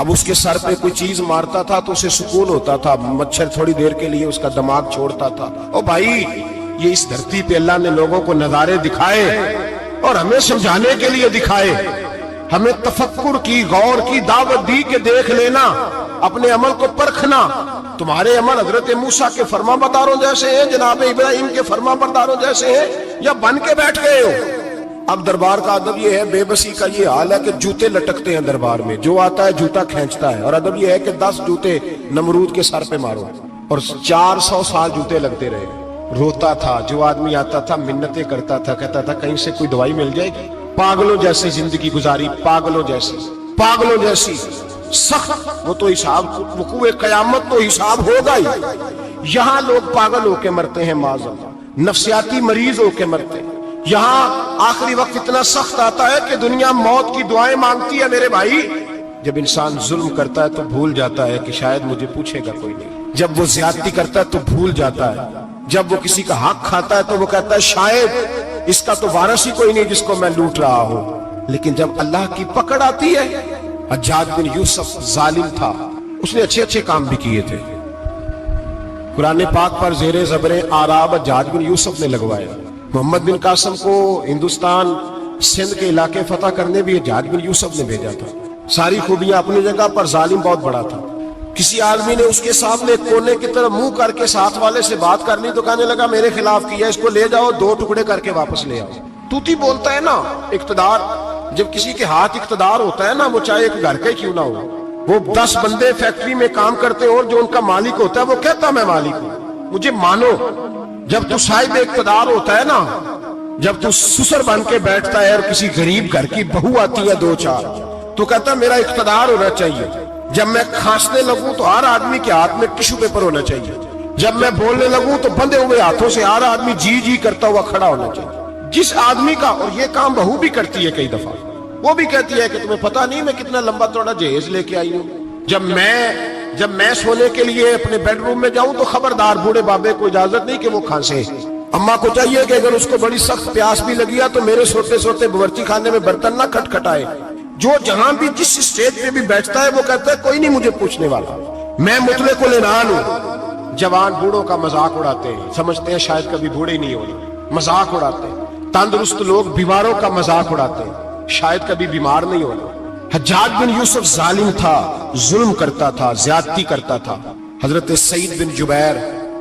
اب اس کے سر پہ کوئی چیز مارتا تھا تو اسے سکون ہوتا تھا، مچھر تھوڑی دیر کے لیے اس کا دماغ چھوڑتا تھا۔ او بھائی، یہ اس دھرتی پہ اللہ نے لوگوں کو نظارے دکھائے اور ہمیں سمجھانے کے لیے دکھائے، ہمیں تفکر کی، غور کی دعوت دی کہ دیکھ لینا، اپنے عمل کو پرکھنا۔ تمہارے عمل حضرت موسیٰ کے فرما برداروں جیسے ہیں، جناب ابراہیم کے فرما برداروں جیسے ہیں، یا بن کے بیٹھ گئے ہو؟ اب دربار کا ادب یہ ہے، بے بسی کا یہ حال ہے کہ جوتے لٹکتے ہیں دربار میں، جو آتا ہے جوتا کھینچتا ہے، اور ادب یہ ہے کہ 10 جوتے نمرود کے سر پہ مارو، اور 400 سال جوتے لگتے رہے۔ روتا تھا، جو آدمی آتا تھا منتیں کرتا تھا، کہتا تھا کہیں سے کوئی دوائی مل جائے گی۔ پاگلوں جیسی زندگی گزاری، پاگلوں جیسی سخت۔ وہ تو حساب، وقوع قیامت تو حساب ہوگا ہی۔ یہاں لوگ پاگل ہو کے مرتے ہیں، معاذ اللہ، نفسیاتی مریض ہو کے مرتے ہیں۔ یہاں آخری وقت اتنا سخت آتا ہے کہ دنیا موت کی دعائیں مانگتی ہے۔ میرے بھائی، جب انسان ظلم کرتا ہے تو بھول جاتا ہے کہ شاید مجھے پوچھے گا کوئی نہیں۔ جب وہ زیادتی کرتا ہے تو بھول جاتا ہے۔ جب وہ کسی کا حق کھاتا ہے تو وہ کہتا ہے شاید اس کا تو وارث ہی کوئی نہیں جس کو میں لوٹ رہا ہوں۔ لیکن جب اللہ کی پکڑ آتی ہے، حجاج بن یوسف ظالم تھا، اس نے اچھے کام بھی کیے تھے۔ قرآن پاک پر زیر زبر آراب حجاج بن یوسف نے لگوایا۔ محمد بن قاسم کو ہندوستان سندھ کے علاقے فتح کرنے بھی حجاج بن یوسف نے بھیجا تھا۔ ساری خوبیاں اپنی جگہ پر، ظالم بہت بڑا تھا۔ کسی آدمی نے اس کے سامنے کونے کی طرف منہ کر کے ساتھ والے سے بات کرنی تو کہنے لگا میرے خلاف کیا، اس کو لے جاؤ، 2 ٹکڑے کر کے واپس لے آؤ۔ توتی بولتا ہے نا، اقتدار، جب کسی کے ہاتھ اقتدار ہوتا ہے نا، وہ چاہے ایک گھر کا ہی کیوں نہ ہو، وہ 10 بندے فیکٹری میں کام کرتے اور جو ان کا مالک ہوتا ہے وہ کہتا میں مالک ہوں، مجھے مانو۔ جب تو صاحب اقتدار ہوتا ہے نا، جب تو سسر بن کے بیٹھتا ہے اور کسی غریب گھر کی بہو آتی ہے 2-4 تو کہتا میرا اقتدار ہونا چاہیے۔ جب میں کھانسنے لگوں تو ہر آدمی کے ہاتھ میں ٹشو پیپر ہونا چاہیے۔ جب میں بولنے لگوں تو بندھے ہوئے ہاتھوں سے ہر آدمی جی کرتا ہوا کھڑا ہونا چاہیے۔ جس آدمی کا، اور یہ کام بہو بھی کرتی ہے کئی دفعہ، وہ بھی کہتی ہے کہ تمہیں پتہ نہیں میں کتنا لمبا چوڑا جہیز لے کے آئی ہوں۔ جب میں سونے کے لیے اپنے بیڈ روم میں جاؤں تو خبردار بوڑھے بابے کو اجازت نہیں کہ وہ کھانسے۔ اماں کو چاہیے کہ اگر اس کو بڑی سخت پیاس بھی لگی ہے تو میرے سوتے باورچی خانے میں برتن نہ کھٹکھٹائے۔ جو جہاں بھی جس اسٹیج پہ بھی بیٹھتا ہے وہ کہتا ہے کوئی نہیں مجھے پوچھنے والا، میں مطلق العنان ہوں۔ جوان بوڑھوں کا مذاق اڑاتے ہیں، سمجھتے ہیں شاید کبھی بوڑھے نہیں ہونے، مذاق اڑاتے ہیں۔ تندرست لوگ بیماروں کا مذاق اڑاتے ہیں، شاید کبھی بیمار نہیں ہونا۔ حجاج بن یوسف ظالم تھا، ظلم کرتا تھا، زیادتی کرتا تھا۔ حضرت سعید بن جبیر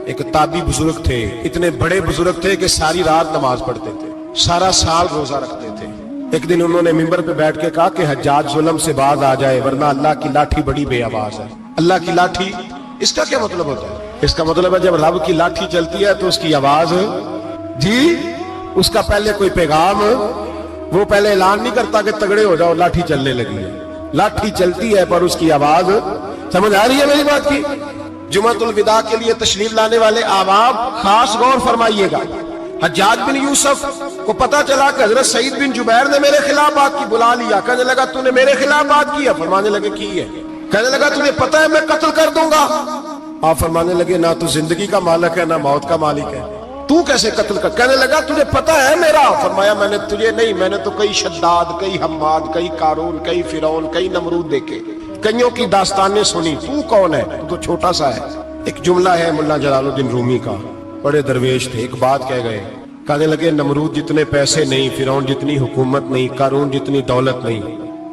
ایک تابعی بزرگ تھے، اتنے بڑے بزرگ تھے کہ ساری رات نماز پڑھتے تھے، سارا سال روزہ رکھتے تھے۔ ایک دن انہوں نے منبر پہ بیٹھ کے کہا کہ حجاج ظلم سے باز آ جائے ورنہ اللہ کی لاٹھی بڑی بے آواز ہے۔ اللہ کی لاٹھی، اس کا کیا مطلب ہوتا ہے؟ اس کا مطلب ہے جب رب کی لاٹھی چلتی ہے تو اس کی آواز، اس کا پہلے کوئی پیغام، وہ پہلے اعلان نہیں کرتا کہ تگڑے ہو جاؤ لاٹھی چلنے لگی ہے۔ لاٹھی چلتی ہے پر اس کی آواز، سمجھ آ رہی ہے میری بات کی؟ جمعۃ الوداع کے لیے تشریف لانے والے احباب خاص غور فرمائیے گا۔ حجاج بن یوسف کو پتا چلا کہ حضرت سعید بن جبیر نے میرے خلاف بات کی، بلا لیا، کہنے لگا تو نے میرے خلاف بات کی ہے؟ فرمانے لگے کی ہے۔ کہنے لگا تجھے پتا ہے میں قتل کر دوں گا؟ آپ فرمانے لگے نہ تو زندگی کا مالک ہے نہ موت کا مالک ہے، تو کیسے قتل کر؟ کہنے لگا تجھے پتا ہے میرا؟ فرمایا میں نے تجھے نہیں، میں نے تو کئی شداد، کئی حماد، کئی قارون، کئی فرعون، کئی نمرود دیکھے، کئیوں کی داستانیں سنی، تو کون ہے؟ تو چھوٹا سا ہے۔ ایک جملہ ہے ملا جلال الدین رومی کا، بڑے درویش تھے، ایک بات کہہ گئے، کہنے لگے نمرود جتنے پیسے نہیں، فرعون جتنی حکومت نہیں، قارون جتنی دولت نہیں،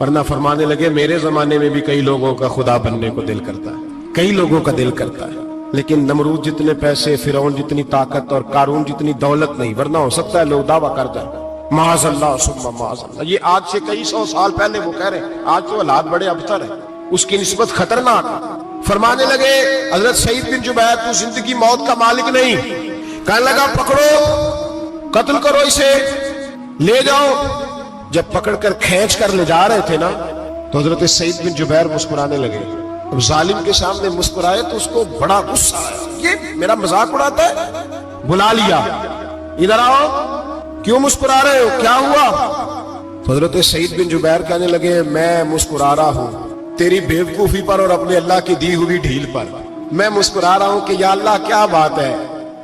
ورنہ فرمانے لگے میرے زمانے میں بھی کئی لوگوں کا خدا بننے کو دل کرتا ہے، کئی لوگوں کا دل کرتا ہے، لیکن نمرود جتنے پیسے، فرعون جتنی طاقت اور قارون جتنی دولت نہیں، ورنہ ہو سکتا ہے لوگ دعویٰ کر جائیں معاذ اللہ ثم معاذ اللہ۔ یہ آج سے کئی 100 سال پہلے وہ کہہ رہے ہیں، آج تو حالات بڑے ابتر ہیں، اس کی نسبت خطرناک۔ فرمانے لگے حضرت سعید بن جبیر تو زندگی موت کا مالک نہیں۔ کہنے لگا پکڑو، قتل کرو اسے، لے جاؤ۔ جب پکڑ کر کھینچ کر لے جا رہے تھے نا تو حضرت سعید بن جبیر مسکرانے لگے۔ اب ظالم کے سامنے مسکرائے تو اس کو بڑا غصہ آیا، یہ میرا مذاق اڑاتا ہے؟ بلا لیا، ادھر آؤ، کیوں مسکرا رہے ہو، کیا ہوا؟ تو حضرت سعید بن جبیر کہنے لگے میں مسکرا رہا ہوں تیری بیوقوفی پر اور اپنے اللہ کی دی ہوئی ڈھیل پر۔ میں مسکرا رہا ہوں کہ یا اللہ کیا بات ہے،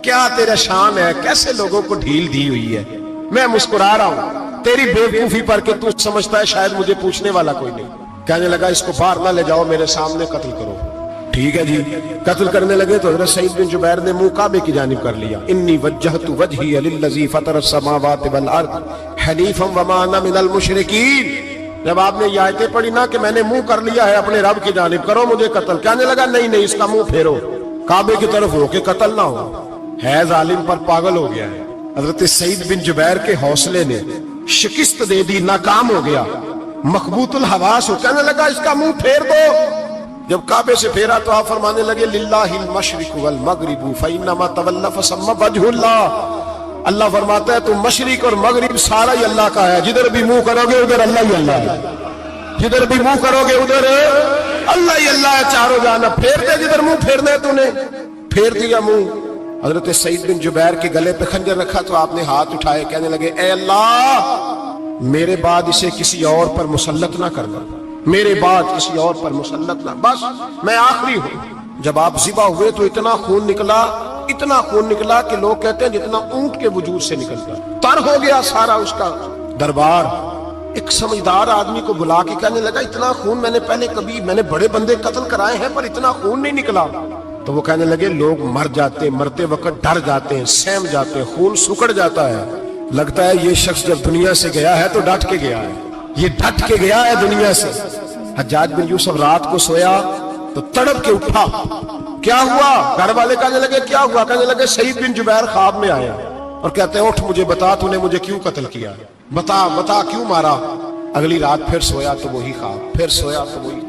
کیا تیرا شان ہے، کیسے لوگوں کو ڈھیل دی ہوئی ہے۔ میں مسکرا رہا ہوں تیری بیوقوفی پر کہ تو سمجھتا ہے شاید مجھے پوچھنے والا کوئی نہیں۔ کہنے لگا اس کو باہر نہ لے جاؤ، میرے سامنے قتل کرو۔ ٹھیک ہے جی، قتل کرنے لگے تو حضرت سعید بن جبیر نے منہ کعبے کی جانب کر لیا، انی وجہت وجہی للذی فطر السماوات والارض حنیفا وما انا من المشرکین۔ جب آپ نے یہ آیتیں پڑھی نا کہ میں نے منہ کر لیا ہے اپنے رب کی جانب، کرو مجھے قتل، کہنے لگا نہیں نہیں، اس کا منہ پھیرو، کعبے کی طرف ہو کے قتل نہ ہو، ہے ظالم پر پاگل ہو گیا ہے۔ حضرت سعید بن جبیر کے حوصلے نے شکست دے دی، ناکام ہو گیا، مخبوط الحواس ہو، کہنے لگا اس کا منہ پھیر دو۔ جب کعبے سے پھیرا تو آپ فرمانے لگے للہ المشرق والمغرب فانما تولى فثم وجه اللہ۔ اللہ فرماتا ہے تو مشرق اور مغرب سارا ہی اللہ کا ہے، جدھر بھی منہ کرو گے ادھر اللہ ہی اللہ ہے، جدھر بھی منہ کرو گے ادھر اللہ ہی اللہ ہے، چاروں جانا پھیر دے، جدھر منہ پھیرنا ہے تو نے پھیر دیا منہ۔ حضرت سعید بن جبیر کے گلے پہ خنجر رکھا تو آپ نے ہاتھ اٹھائے، کہنے لگے اے اللہ میرے بعد اسے کسی اور پر مسلط نہ کرنا، میرے بعد کسی اور پر مسلط نہ، بس میں آخری ہوں۔ جب آپ ذبح ہوئے تو اتنا خون نکلا، اتنا خون نکلا کہ لوگ کہتے ہیں جتنا اونٹ کے وجود سے نکلتا، تر ہو گیا سارا اس کا دربار۔ ایک سمجھدار آدمی کو بلا کے کہنے لگا اتنا خون میں نے پہلے کبھی، میں نے بڑے بندے قتل کرائے ہیں پر اتنا خون نہیں نکلا۔ تو وہ کہنے لگے لوگ مر جاتے، مرتے وقت ڈر جاتے ہیں، سہم جاتے ہیں، خون سکڑ جاتا ہے، لگتا ہے یہ شخص جب دنیا سے گیا ہے تو ڈٹ کے گیا ہے، یہ ڈٹ کے گیا ہے دنیا سے۔ حجاج بن یوسف رات کو سویا تو تڑپ کے اٹھا، کیا ہوا؟ گھر والے کہنے لگے کیا ہوا؟ کہنے لگے سعید بن جبیر خواب میں آیا اور کہتے ہیں اٹھ مجھے بتا تو نے مجھے کیوں قتل کیا، بتا بتا کیوں مارا۔ اگلی رات پھر سویا تو وہی خواب، پھر سویا تو وہی۔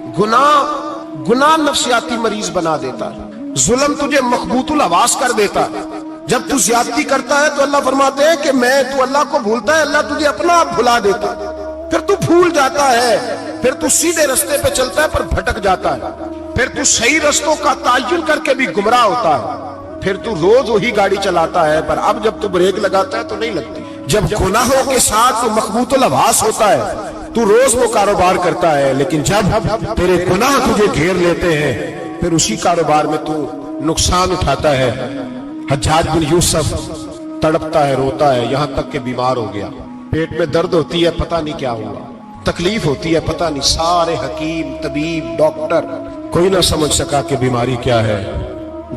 گناہ نفسیاتی مریض بنا دیتا ہے، ظلم تجھے مخبوط الحواس کر دیتا ہے۔ جب تو زیادتی کرتا ہے تو اللہ فرماتے ہیں کہ تو اللہ کو بھولتا ہے، اللہ تجھے اپنا آپ بھلا دیتا ہے، پھر تو بھول جاتا ہے، پھر تو سیدھے رستے پہ چلتا ہے پر بھٹک جاتا ہے، پھر تو صحیح رستوں کا تعین کر کے بھی گمراہ ہوتا ہے، پھر تو روز وہی گاڑی چلاتا ہے پر اب جب تو بریک لگاتا ہے تو نہیں لگتی۔ جب گناہوں کے ساتھ تو مخبوط الحواس ہوتا ہے تو روز وہ کاروبار کرتا ہے، لیکن جب تیرے گناہ تجھے گھیر لیتے ہیں پھر اسی کاروبار میں تو نقصان اٹھاتا ہے۔ حجاج بن یوسف تڑپتا ہے، روتا ہے، یہاں تک کہ بیمار ہو گیا، پیٹ میں درد ہوتی ہے، پتہ نہیں کیا ہوا، تکلیف ہوتی ہے، پتہ نہیں، سارے حکیم طبیب ڈاکٹر کوئی نہ سمجھ سکا کہ بیماری کیا ہے۔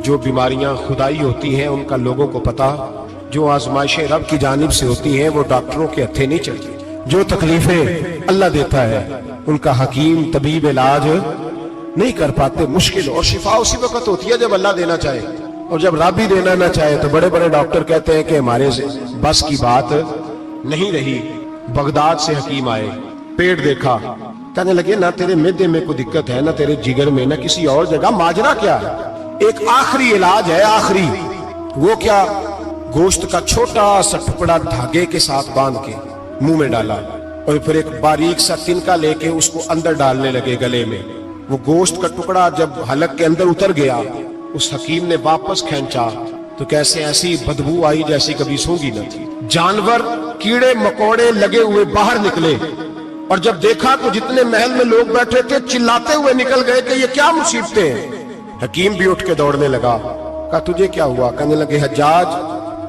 جو بیماریاں خدائی ہوتی ہیں ان کا لوگوں کو پتا، جو آزمائشیں رب کی جانب سے ہوتی ہیں وہ ڈاکٹروں کے ہتھے نہیں چلتی، جو تکلیفیں اللہ دیتا ہے ان کا حکیم طبیب علاج نہیں کر پاتے، مشکل، اور شفا اسی وقت ہوتی ہے جب اللہ دینا چاہے، اور جب رب ہی دینا نہ چاہے تو بڑے بڑے ڈاکٹر کہتے ہیں کہ ہمارے بس کی بات نہیں رہی۔ بغداد سے حکیم آئے، پیٹ دیکھا، کہنے لگے نہ تیرے معدے میں کوئی دقت ہے، نہ تیرے جگر میں، نہ کسی اور جگہ، ماجرا کیا ہے؟ ایک آخری علاج ہے، آخری، وہ کیا؟ گوشت کا چھوٹا سا ٹکڑا دھاگے کے ساتھ باندھ کے منہ میں ڈالا اور پھر ایک باریک سا تنکا لے کے اس کو اندر ڈالنے لگے گلے میں۔ وہ گوشت کا ٹکڑا جب حلق کے اندر اتر گیا، اس حکیم نے واپس کھینچا تو کیسے ایسی بدبو آئی جیسی کبھی سونگی نہ تھی، جانور کیڑے مکوڑے لگے ہوئے باہر نکلے، اور جب دیکھا تو جتنے محل میں لوگ بیٹھے تھے چلاتے ہوئے نکل گئے کہ یہ کیا مصیبتیں ہیں۔ حکیم بھی اٹھ کے دوڑنے لگا، کہا تجھے کیا ہوا؟ کہنے لگے حجاج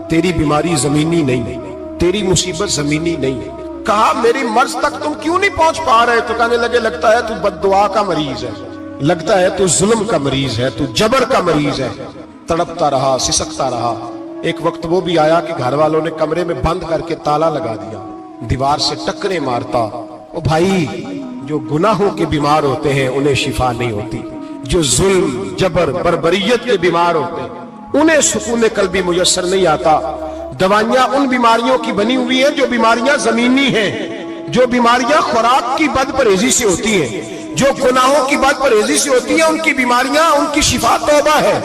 تیری بیماری زمینی نہیں، تیری مصیبت زمینی نہیں۔ کہا میری مرض تک تم کیوں نہیں پہنچ پا رہے؟ تو کہنے لگے لگتا ہے تو بد دعا کا مریض ہے، لگتا ہے تو ظلم کا مریض ہے، تو جبر کا مریض ہے۔ تڑپتا رہا، سسکتا رہا۔ ایک وقت وہ بھی آیا کہ گھر والوں نے کمرے میں بند کر کے تالا لگا دیا، دیوار سے ٹکرے مارتا۔ او بھائی، جو گناہوں کے بیمار ہوتے ہیں انہیں شفا نہیں ہوتی، جو ظلم جبر بربریت کے بیمار ہوتے ہیں انہیں سکون قلبی میسر نہیں آتا۔ دوائیاں ان بیماریوں کی بنی ہوئی ہیں جو بیماریاں زمینی ہیں، جو بیماریاں خوراک کی بد پرہیزی سے ہوتی ہیں، جو گناہوں کی بد پرہیزی سے ہوتی ہیں، ان کی بیماریاں، ان کی شفا توبہ ہے،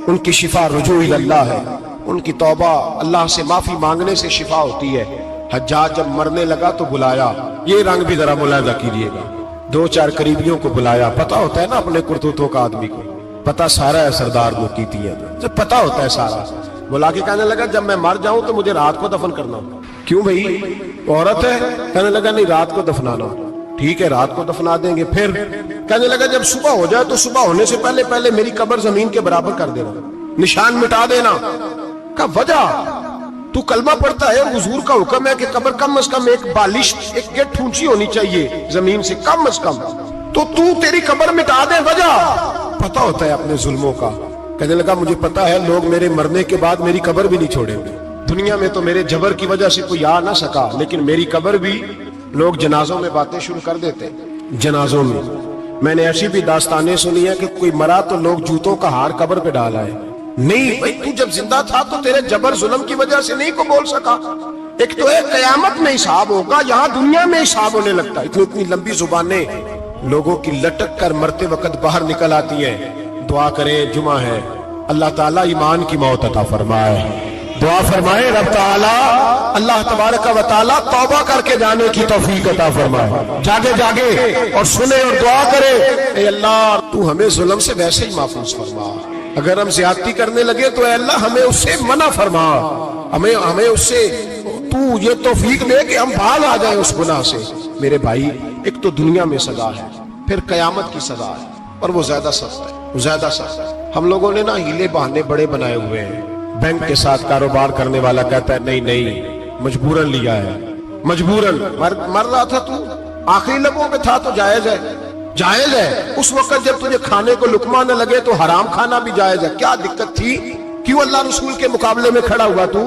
ان کی شفا رجوع اللہ ہے، ان کی توبہ اللہ سے معافی مانگنے سے شفا ہوتی ہے۔ حجاج جب مرنے لگا تو بلایا، یہ رنگ بھی ذرا ملاحظہ کیجیے گا، دو چار قریبیوں کو بلایا، پتہ ہوتا ہے نا اپنے کرتوتوں کا آدمی کو، پتہ سارا ہے سردار کو کیتی ہے، جب پتہ ہوتا ہے سارا، بلا کے کہنے لگا جب میں مر جاؤں تو مجھے رات کو دفن کرنا۔ کیوں بھائی عورت ہے؟ کہنے لگا نہیں رات کو دفنانا۔ ٹھیک ہے رات کو دفنا دیں گے۔ پھر کہنے لگا جب صبح ہو جائے تو صبح ہونے سے پہلے پہلے میری قبر زمین کے برابر کر دینا، نشان مٹا دینا۔ کا وجہ تو کلمہ پڑھتا ہے، حضور کا حکم ہے کہ قبر کم از کم ایک بالش، ایک گٹ اونچی ہونی چاہیے زمین سے، کم از کم تو تیری قبر مٹا دے وجہ پتہ ہوتا ہے اپنے ظلموں کا. کہنے لگا مجھے پتا ہے لوگ میرے مرنے کے بعد میری قبر بھی نہیں چھوڑیں گے. دنیا میں تو میرے جبر کی وجہ سے کوئی آ نہ سکا, لیکن میری قبر بھی لوگ جنازوں میں باتیں شروع کر دیتے. جنازوں میں نے ایسی بھی داستانیں سنی ہیں کہ کوئی مرا تو لوگ جوتوں کا ہار قبر پہ ڈالا ہے. نہیں بھائی, تو جب زندہ تھا تو تیرے جبر ظلم کی وجہ سے نہیں کو بول سکا. ایک تو ہے قیامت میں حساب ہوگا, یہاں دنیا میں حساب ہونے لگتا ہے. اتنی لمبی زبانیں لوگوں کی لٹک کر مرتے وقت باہر نکل آتی ہیں. دعا کریں, جمعہ ہے, اللہ تعالیٰ ایمان کی موت عطا فرمائے. دعا فرمائے رب تعالیٰ اللہ تبارک و تعالیٰ توبہ کر کے جانے کی توفیق عطا فرمائے. جاگے اور سنے اور دعا کرے, اے اللہ تو ہمیں ظلم سے ویسے ہی محفوظ فرما. اگر ہم زیادتی کرنے لگے تو اے اللہ ہمیں اس سے منع فرما, ہمیں اس سے تو یہ توفیق دے کہ ہم بھاگ آ جائیں اس گناہ سے. میرے بھائی, ایک تو دنیا میں سزا ہے, پھر قیامت کی سزا ہے, اور وہ زیادہ سخت ہے, وہ زیادہ سخت ہے. ہم لوگوں نے نا ہیلے بہانے بڑے بنائے ہوئے ہیں. بینک کے ساتھ کاروبار کرنے والا کہتا ہے نہیں مجبوراً لیا ہے, مجبوراً. مر رہا تھا تو, آخری لمحوں پہ تھا تو جائز ہے, جائز ہے. اس وقت جب تجھے کھانے کو لقمہ نہ لگے تو حرام کھانا بھی جائز ہے. کیا دقت تھی؟ کیوں اللہ رسول کے مقابلے میں کھڑا ہوا تو؟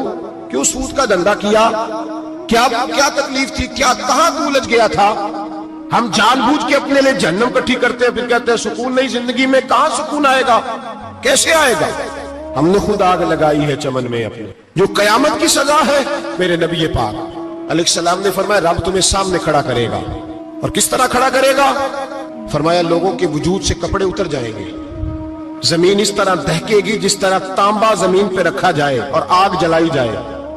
کیوں سود کا دھندا کیا؟ کیا تکلیف تھی؟ کہاں تو الجھ گیا تھا؟ ہم جان بوجھ کے اپنے لیے جہنم کٹھی کرتے ہیں, پھر کہتے ہیں سکون نہیں زندگی میں. کہاں سکون آئے گا, کیسے آئے گا؟ ہم نے خود آگ لگائی ہے چمن میں اپنے. جو قیامت کی سزا ہے, میرے نبی پاک علیہ السلام نے فرمایا رب تمہیں سامنے کھڑا کرے گا. اور کس طرح کھڑا کرے گا؟ فرمایا لوگوں کے وجود سے کپڑے اتر جائیں گے, زمین اس طرح دہکے گی جس طرح تانبا زمین پہ رکھا جائے اور آگ جلائی جائے.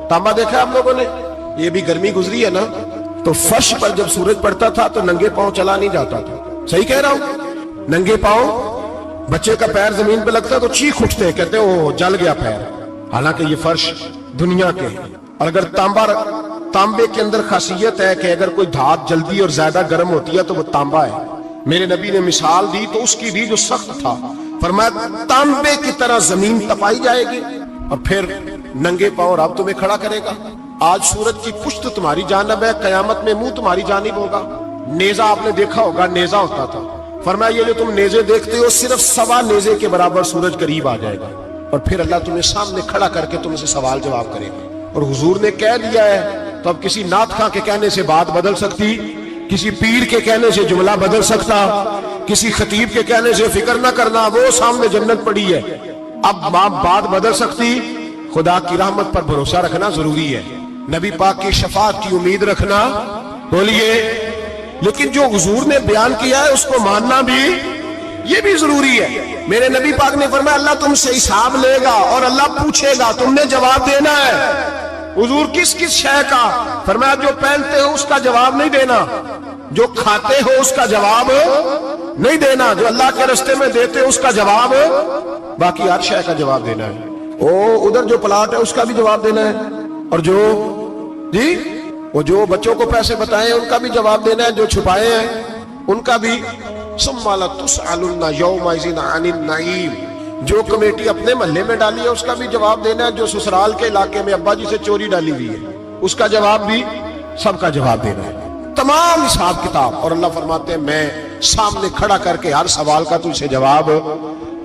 تانبا دیکھا آپ لوگوں نے؟ یہ بھی گرمی گزری ہے نا, تو فرش پر جب سورج پڑتا تھا تو ننگے پاؤں چلا نہیں جاتا تھا. صحیح کہہ رہا ہوں؟ ننگے پاؤں, بچے کا پیر زمین پہ لگتا ہے تو چیخ اٹھتے ہیں, کہتے ہیں وہ جل گیا پیر. حالانکہ یہ فرش دنیا کے ہیں. اور اگر تانبے کے اندر خاصیت ہے کہ اگر کوئی دھات جلدی اور زیادہ گرم ہوتی ہے تو وہ تانبا ہے. میرے نبی نے مثال دی تو اس کی دی جو سخت تھا. فرمایا تانبے کی طرح زمین تپائی جائے گی اور پھر ننگے پاؤں رب تمہیں کھڑا کرے گا. آج سورج کی پشت تمہاری جانب ہے, قیامت میں منہ تمہاری جانب ہوگا. نیزہ آپ نے دیکھا ہوگا, نیزہ ہوتا تھا. فرمایا یہ جو تم نیزے دیکھتے ہو صرف 1.25 نیزے کے برابر سورج قریب آ جائے گا, اور پھر اللہ تمہیں سامنے کھڑا کر کے تم سے سوال جواب کرے گا. اور حضور نے کہہ دیا ہے تو اب کسی نعت خواں کے کہنے سے بات بدل سکتی, کسی پیر کے کہنے سے جملہ بدل سکتا, کسی خطیب کے کہنے سے فکر نہ کرنا وہ سامنے جنت پڑی ہے, اب بات بدل سکتی. خدا کی رحمت پر بھروسہ رکھنا ضروری ہے, نبی پاک کی شفاعت کی امید رکھنا. بولیے, لیکن جو حضور نے بیان کیا ہے اس کو ماننا بھی یہ بھی ضروری ہے. میرے نبی پاک نے فرمایا اللہ تم سے حساب لے گا اور اللہ پوچھے گا, تم نے جواب دینا ہے. حضور کس شے کا؟ فرمایا جو پہنتے ہو اس کا جواب نہیں دینا, جو کھاتے ہو اس کا جواب نہیں دینا, جو اللہ کے رستے میں دیتے ہو اس کا جواب, باقی ہر شے کا جواب دینا ہے. ادھر جو پلاٹ ہے اس کا بھی جواب دینا ہے, اور جو بچوں کو پیسے بتائے ان کا بھی جواب دینا ہے, جو چھپائے ہیں ان کا بھی. ثم لتسألن یومئذ عن النعیم, جو کمیٹی اپنے محلے میں ڈالی ہے اس کا بھی جواب دینا ہے, جو سسرال کے علاقے میں ابا جی سے چوری ڈالی ہوئی ہے اس کا جواب بھی, سب کا جواب دینا ہے, تمام حساب کتاب. اور اللہ فرماتے ہیں میں سامنے کھڑا کر کے ہر سوال کا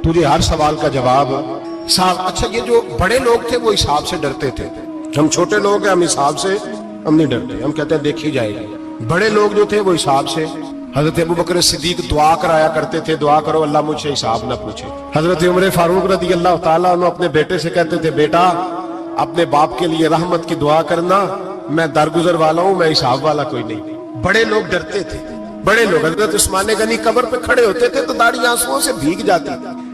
تجھے ہر سوال کا جواب صاحب. اچھا, یہ جو بڑے لوگ تھے وہ حساب سے ڈرتے تھے, ہم چھوٹے لوگ ہیں ہم حساب سے ہم نہیں ڈرتے, ہم کہتے ہیں دیکھی جائے گی. بڑے لوگ جو تھے وہ حساب سے, حضرت ابوبکر صدیق دعا کرایا کرتے تھے, دعا کرو اللہ مجھ سے حساب نہ پوچھے. حضرت عمر فاروق رضی اللہ تعالیٰ عنہ اپنے بیٹے سے کہتے تھے بیٹا اپنے باپ کے لیے رحمت کی دعا کرنا, میں درگزر والا ہوں, میں حساب والا کوئی نہیں. بڑے لوگ ڈرتے تھے, بڑے لوگ. حضرت عثمان غنی قبر پہ کھڑے ہوتے تھے تو داڑھی آنسوؤں سے بھیگ جاتی.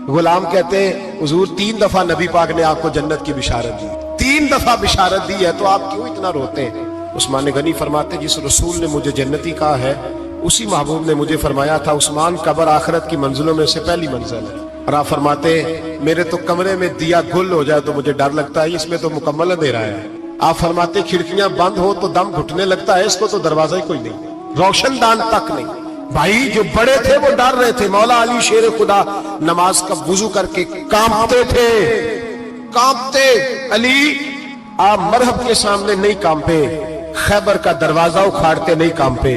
غلام کہتے ہیں حضور 3 دفعہ نبی پاک نے آپ کو جنت کی بشارت دی, 3 دفعہ بشارت دی ہے, تو آپ کیوں اتنا روتے ہیں؟ عثمان غنی فرماتے جس رسول نے مجھے جنتی کہا ہے اسی محبوب نے مجھے فرمایا تھا عثمان قبر آخرت کی منزلوں میں سے پہلی منزل ہے. اور آپ فرماتے میرے تو کمرے میں دیا گل ہو جائے تو مجھے ڈر لگتا ہے, اس میں تو مکمل اندھیرا ہے. آپ فرماتے کھڑکیاں بند ہو تو دم گھٹنے لگتا ہے, اس کو تو دروازہ ہی کوئی نہیں, روشن دان تک نہیں. بھائی جو بڑے تھے وہ ڈر رہے تھے. مولا علی شیر خدا نماز کا وضو کر کے کانپتے تھے, کانپتے. علی آپ مرحب کے سامنے نہیں کانپے, خیبر کا دروازہ اکھاڑتے نہیں کانپے,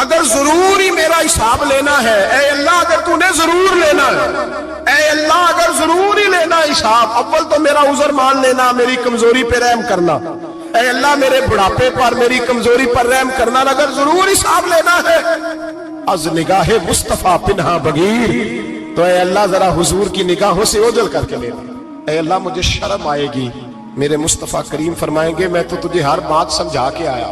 اگر ضرور ہی میرا حساب لینا ہے، اے اللہ اگر تو نے ضرور لینا ہے، اے اللہ اگر ضرور ہی لینا حساب، اول تو میرا عذر مان لینا، میری کمزوری پہ رحم کرنا، اے اللہ میرے بڑھاپے پر، میری کمزوری پر رحم کرنا، اگر ضرور حساب لینا ہے از نگاہ مصطفیٰ پنہا بغیر، تو اے اللہ ذرا حضور کی نگاہوں سے اوجھل کر کے لینا۔ اے اللہ مجھے شرم آئے گی، میرے مصطفیٰ کریم فرمائیں گے میں تو تجھے ہر بات سمجھا کے آیا،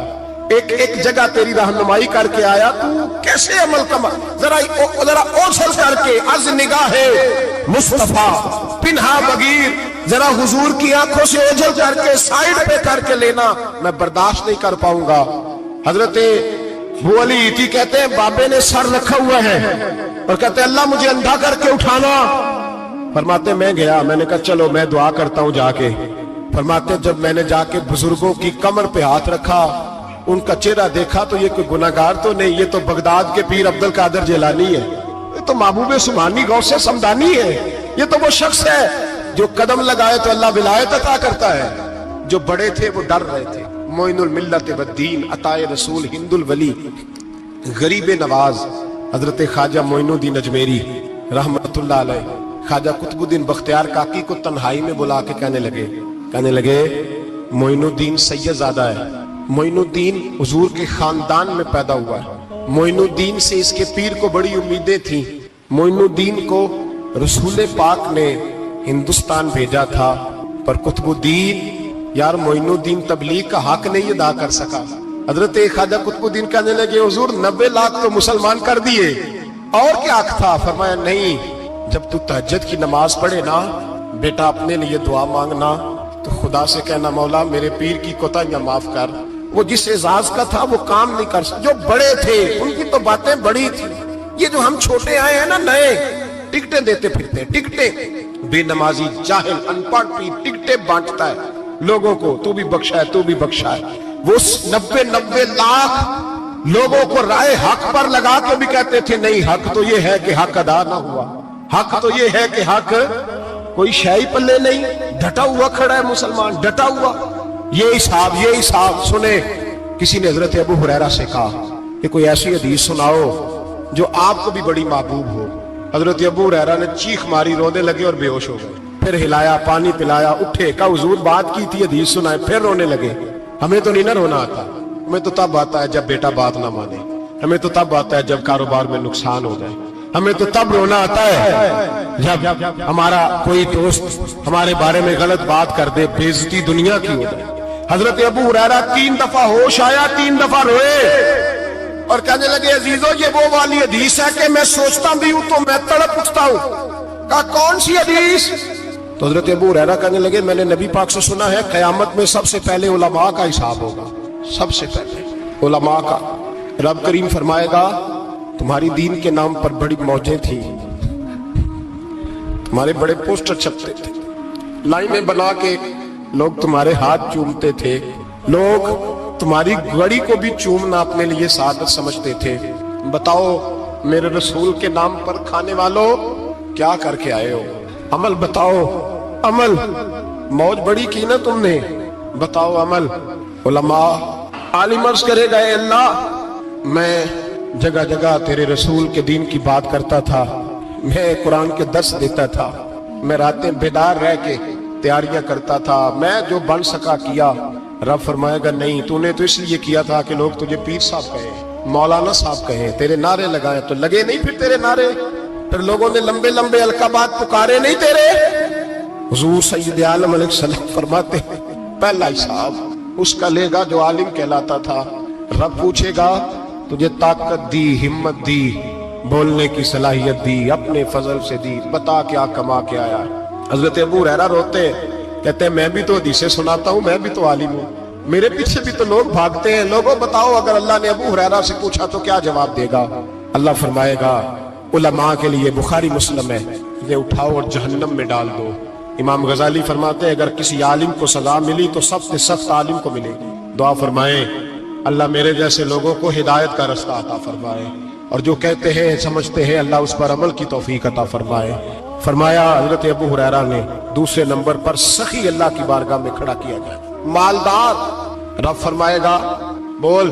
ایک ایک جگہ تیری رہنمائی کر کے آیا، تو کیسے عمل کما، ذرا اوجھل کر کے از نگاہ مصطفیٰ پنہا بغیر، ذرا حضور کی آنکھوں سے اوجھل کر کے سائیڈ پہ کر کے لینا، میں برداشت نہیں کر پاؤں گا۔ حضرت ابو علی ایتی کہتے ہیں بابے نے سر رکھا ہوا ہے اور کہتے ہیں اللہ مجھے اندھا کر کے اٹھانا، فرماتے میں گیا، میں نے کہا چلو میں دعا کرتا ہوں جا کے، فرماتے جب میں نے جا کے بزرگوں کی کمر پہ ہاتھ رکھا، ان کا چہرہ دیکھا تو یہ کوئی گناہگار تو نہیں، یہ تو بغداد کے پیر عبد القادر جیلانی ہے، یہ تو محبوب سبحانی غوث سمدانی ہے، یہ تو وہ شخص ہے جو قدم لگائے تو اللہ ولایت عطا کرتا ہے۔ جو بڑے تھے وہ ڈر رہے تھے، معین الملت والدین، عطائے رسول، ہند الولی، غریب نواز حضرت خواجہ معین الدین اجمیری رحمت اللہ علیہ، خواجہ قطب الدین بختیار کاکی کو تنہائی میں بلا کے کہنے لگے معین الدین سید زادہ ہے، معین الدین حضور کے خاندان میں پیدا ہوا ہے، معین الدین سے اس کے پیر کو بڑی امیدیں تھیں، معین الدین کو رسول پاک نے ہندوستان بھیجا تھا، پر قطب الدین یار معین الدین تبلیغ کا حق نہیں ادا کر سکا۔ حضرت خواجہ قطب الدین کہنے لگے حضور 90 لاکھ تو مسلمان کر دیے، اور کیا حق تھا؟ فرمایا نہیں، جب تو تہجد کی نماز پڑھے نا بیٹا اپنے لیے دعا مانگنا تو خدا سے کہنا مولا میرے پیر کی کوتاہیاں معاف کر، وہ جس اعزاز کا تھا وہ کام نہیں کر سکتا، جو بڑے تھے ان کی تو باتیں بڑی تھی، یہ جو ہم چھوٹے آئے ہیں نا نئے، ٹکٹیں دیتے پھرتے، ٹکٹیں، بے نمازی جاہل ان پڑھ پیر ٹکٹیں بانٹتا ہے لوگوں کو، تو بھی بخشا ہے تو بھی بخشا ہے، وہ 90 لاکھ لوگوں کو رائے حق پر لگا کے بھی کہتے تھے نہیں حق تو یہ ہے کہ حق ادا نہ ہوا، حق تو یہ ہے کہ حق کوئی شے پلے نہیں، ڈٹا ہوا کھڑا ہے مسلمان، ڈٹا ہوا، یہ حساب سنے۔ کسی نے حضرت ابو ہریرہ سے کہا کہ کوئی ایسی حدیث سناؤ جو آپ کو بھی بڑی محبوب ہو، حضرت ابو ہریرہ نے چیخ ماری، رونے لگے اور بے ہوش ہو گئے، پھر ہلایا، پانی پلایا، اٹھے، کہا حضور بات کی تھی حدیث سنائے، پھر رونے لگے۔ ہمیں تو نہیں نہ رونا آتا، ہمیں تو تب آتا ہے جب بیٹا بات نہ مانے، ہمیں تو تب آتا ہے جب کاروبار میں نقصان ہو جائے، ہمیں تو تب رونا آتا ہے جب ہمارا کوئی دوست ہمارے بارے میں غلط بات کر دے، بے عزتی دنیا کی ہو جائے۔ حضرت ابو ہریرہ 3 دفعہ ہوش آیا، 3 دفعہ روئے اور کہنے لگے عزیزو یہ وہ والی حدیث ہے کہ میں سوچتا بھی ہوں تو میں تڑپ اٹھتا ہوں۔ کہا کون سی حدیث؟ تو حضرت ابو ہریرہ کہنے لگے میں نے نبی پاک سے سنا ہے قیامت میں سب سے پہلے علماء کا حساب ہوگا، سب سے پہلے علماء کا۔ رب کریم فرمائے گا تمہاری دین کے نام پر بڑی موجیں تھیں، تمہارے بڑے پوسٹر چھپتے تھے، لائنیں بنا کے لوگ تمہارے ہاتھ چومتے تھے، لوگ تمہاری گڑی کو بھی چومنا اپنے لیے سعادت سمجھتے تھے۔ بتاؤ میرے رسول کے نام پر کھانے والوں کیا کر کے آئے ہو؟ عمل بتاؤ، عمل، موج بڑی کی نا تم نے، بتاؤ عمل۔ علماء عالم عرض کرے گا اے اللہ میں جگہ جگہ تیرے رسول کے دین کی بات کرتا تھا، میں قرآن کے درس دیتا تھا، میں راتیں بیدار رہ کے تیاریاں کرتا تھا، میں جو بن سکا کیا۔ رب فرمائے گا نہیں، تو نے تو اس لیے کیا تھا کہ لوگ تجھے پیر صاحب کہیں، مولانا صاحب کہیں، تیرے نعرے لگائیں، تو لگے نہیں پھر تیرے نعرے، پھر لوگوں نے لمبے لمبے القابات پکارے نہیں تیرے۔ حضور سید عالم علیہ السلام فرماتے ہیں پہلا حساب اس کا لے گا جو عالم کہلاتا تھا۔ رب پوچھے گا تجھے طاقت دی، ہمت دی، بولنے کی صلاحیت دی، اپنے فضل سے دی، بتا کیا کما کے آیا۔ حضرت ابو ہریرہ روتے ہیں، کہتے ہیں میں بھی تو حدیثیں سناتا ہوں، میں بھی تو عالم ہوں، میرے پیچھے بھی تو لوگ بھاگتے ہیں، لوگوں بتاؤ اگر اللہ نے ابو ہریرہ سے پوچھا تو کیا جواب دے گا؟ اللہ فرمائے گا علماء کے لیے بخاری مسلم ہے یہ اٹھاؤ اور جہنم میں ڈال دو۔ امام غزالی فرماتے ہیں اگر کسی عالم کو سزا ملی تو سب سے سخت عالم کو ملے گی۔ دعا فرمائیں اللہ میرے جیسے لوگوں کو ہدایت کا رستہ عطا فرمائے، اور جو کہتے ہیں سمجھتے ہیں اللہ اس پر عمل کی توفیق عطا فرمائے۔ فرمایا حضرت ابو ہریرہ نے دوسرے نمبر پر سخی اللہ کی بارگاہ میں کھڑا کیا گیا، مالدار۔ رب فرمائے گا بول